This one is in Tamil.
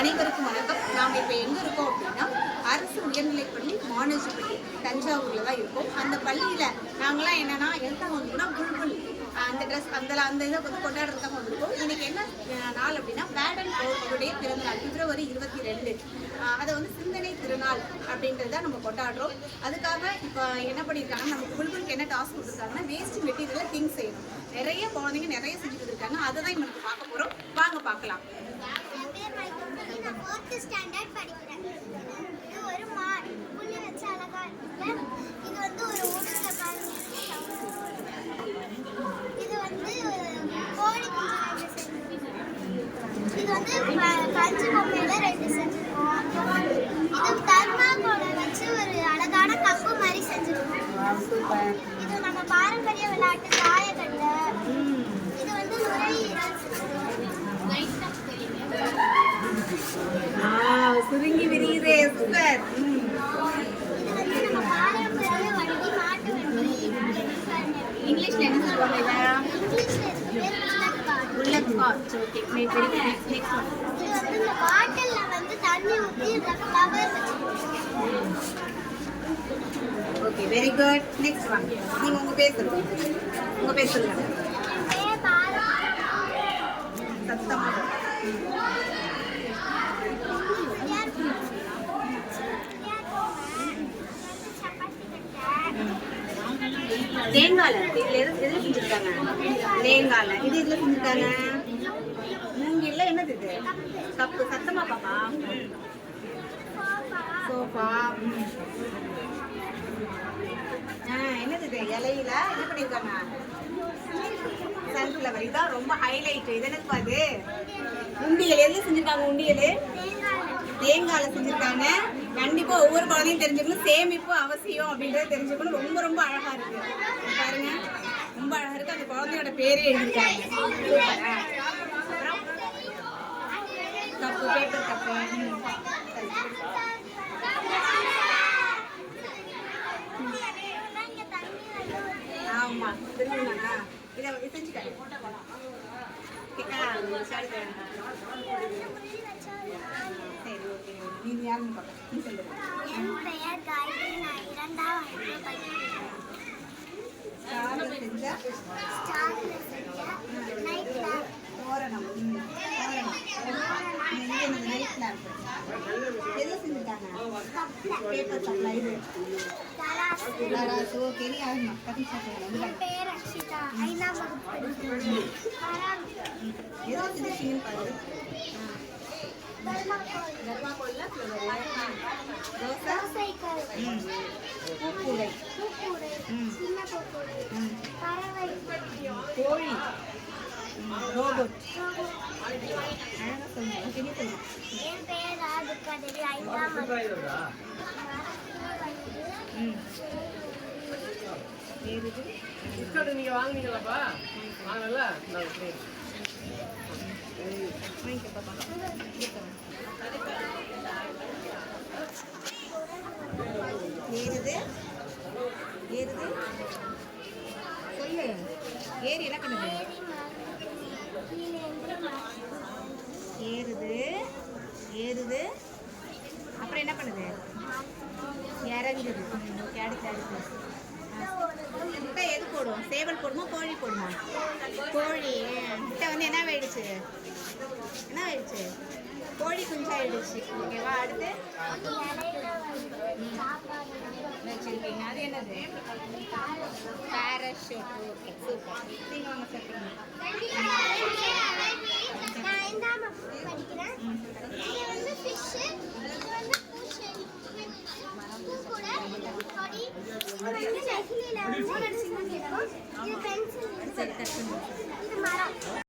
அனைவருக்கும் வணக்கம். நாம் இப்போ எங்கே இருக்கோம் அப்படின்னா அரசு உயர்நிலைப்பள்ளி மானேஜ்பள்ளி தஞ்சாவூரில் தான் இருக்கோம். அந்த பள்ளியில் நாங்களாம் என்னென்னா எதுக்காக வந்துருக்கோம்னா புல்புல் அந்த ட்ரெஸ் அந்த இதை வந்து கொண்டாடுறதுக்காக வந்திருக்கோம். இன்றைக்கி என்ன நாள் அப்படின்னா பேடன் அவருடைய பிறந்தநாள் February 22. அதை வந்து சிந்தனை திருநாள் அப்படின்றத நம்ம கொண்டாடுறோம். அதுக்காக இப்போ என்ன பண்ணியிருக்காங்கன்னா நம்ம புல்புலுக்கு என்ன டாஸ்க் கொடுத்துருக்காங்கன்னா வேஸ்ட் மெட்டீரியலில் திங்க் செய்யணும். நிறைய குழந்தைங்க நிறைய செஞ்சுட்டு இருக்காங்க. அதை தான் இப்போ பார்க்க போகிறோம். வாங்க பார்க்கலாம். ஸ்டாண்டர்ட் படிக்கிறேன். இது ஒரு மான் புள்ளி வச்சு அழகா இருக்கு. இது வந்து ஒரு உருண்டை பாருங்க. இது வந்து கோழி குஞ்சு 2 செஞ்சிருக்கோம். இது வந்து பஞ்சு பொம்மையில 2 செஞ்சிருக்கோம். இது தர்மாகோலை வச்சு ஒரு அழகான கப்பு மாதிரி செஞ்சிருக்கோம். இது நம்ம பாரம்பரிய விளையாட்டு தாயக்கட்டை. இது வந்து நுரையீரல் சுருங்கி விரியுதே. சூப்பர். இங்கிலீஷ்ல என்ன சொல்லுவாங்க? Bullet card. Okay, next one. இது வந்து இந்த பாட்டில்ல வந்து தண்ணி ஊத்தி ஃப்ளவர் வச்சிருக்கோம். Okay, very good. Next one. நீங்க உங்க பேர் சொல்லுங்க. உங்க பேர் சொல்லுங்க. சத்தமா. தேங்கால எதுல செஞ்சிருக்காங்க? தேங்கால. இது எதுல செஞ்சிருக்காங்க? மூங்கில்ல. என்னது இது? கப்பு. சத்தமா பாப்பா. சோஃபா. என்னது இது? இலையில என்ன பண்ணிருக்காங்க? சன்ஃப்ளவர். இதான் ரொம்ப ஹைலைட். இது எனக்கு அது உண்டியல். எதுல செஞ்சிருக்காங்க? உண்டியல் தேங்கால செஞ்சிருக்காங்க. கண்டிப்பா ஒவ்வொரு குழந்தையும் தெரிஞ்சுக்கணும். சேமிப்பு அவசியம் அப்படின்றத தெரிஞ்சுக்கணும். ரொம்ப ரொம்ப அழகா இருக்கு பாருங்க. ரொம்ப அழகா இருக்கு. அந்த குழந்தையோட பேரே எழுதிருக்காங்க. Cup, paper cup. ஆமா, தெரியுமா? இதை செஞ்சுக்காங்க. சரி, ஓகே. நீங்க யாருன்னு பார்க்க நீ சொல்லுங்க. என் பெயர் காயத்ரி. நான் 2ஆம் வகுப்பு படிக்கிறேன். ஸ்டார்ல செஞ்சா நைட் லேம்ப். தோரணம். Night lamp. எதுல செஞ்சுட்டாங்க? பேப்பர் கப்ல. இது தராசு. ஓகே, நீ யாருமா? கத்திஷா சொல்லுங்க. என் பெயர் அக்ஷிதா. 5ஆம் வகுப்பு படிக்கிறேன். எதோ செஞ்சிருக்கீங்கன்னு பாரு. தர்மாகோல்ல தோசைக்கல். பூக்கூடை. சின்ன பூக்கூடை. பறவை. கோழி. ரோபோட். அழகா சொல்லுங்க. ஓகே, நீ சொல்லுங்க. என் பெயர் ராதிகா தேவி. 5ஆம் வகுப்பு. நீங்க வாங்குனீங்களாப்பா? வாங்கல. ஏறுது ஏறுது சொல்லு. ஏறி என்ன பண்ணுது? ஏறுது ஏறுது. அப்புறம் என்ன பண்ணுது? இறங்குது. ஓகே, அடுத்து முட்டை எது போடும்? சேவல் போடுமா கோழி போடுமா? கோழி. முட்டை வந்து என்ன ஆயிடுச்சு? என்ன ஆயிடுச்சு? கோழி குஞ்சாயிடுச்சு. ஓகேவா? அடுத்து வச்சிருக்கீங்க. அது என்னது? பேராஷூட். Okay, super. நீங்கள் வாங்க சொல்லுங்க. நான் 5ஆம் வகுப்பு படிக்கிறேன். இது வந்து ஃபிஷ். இது வந்து பூச்செடி. பூக்கூடை. கொடி. இது வந்து நெகிழியில வந்து இது பென்சில். இது மரம்.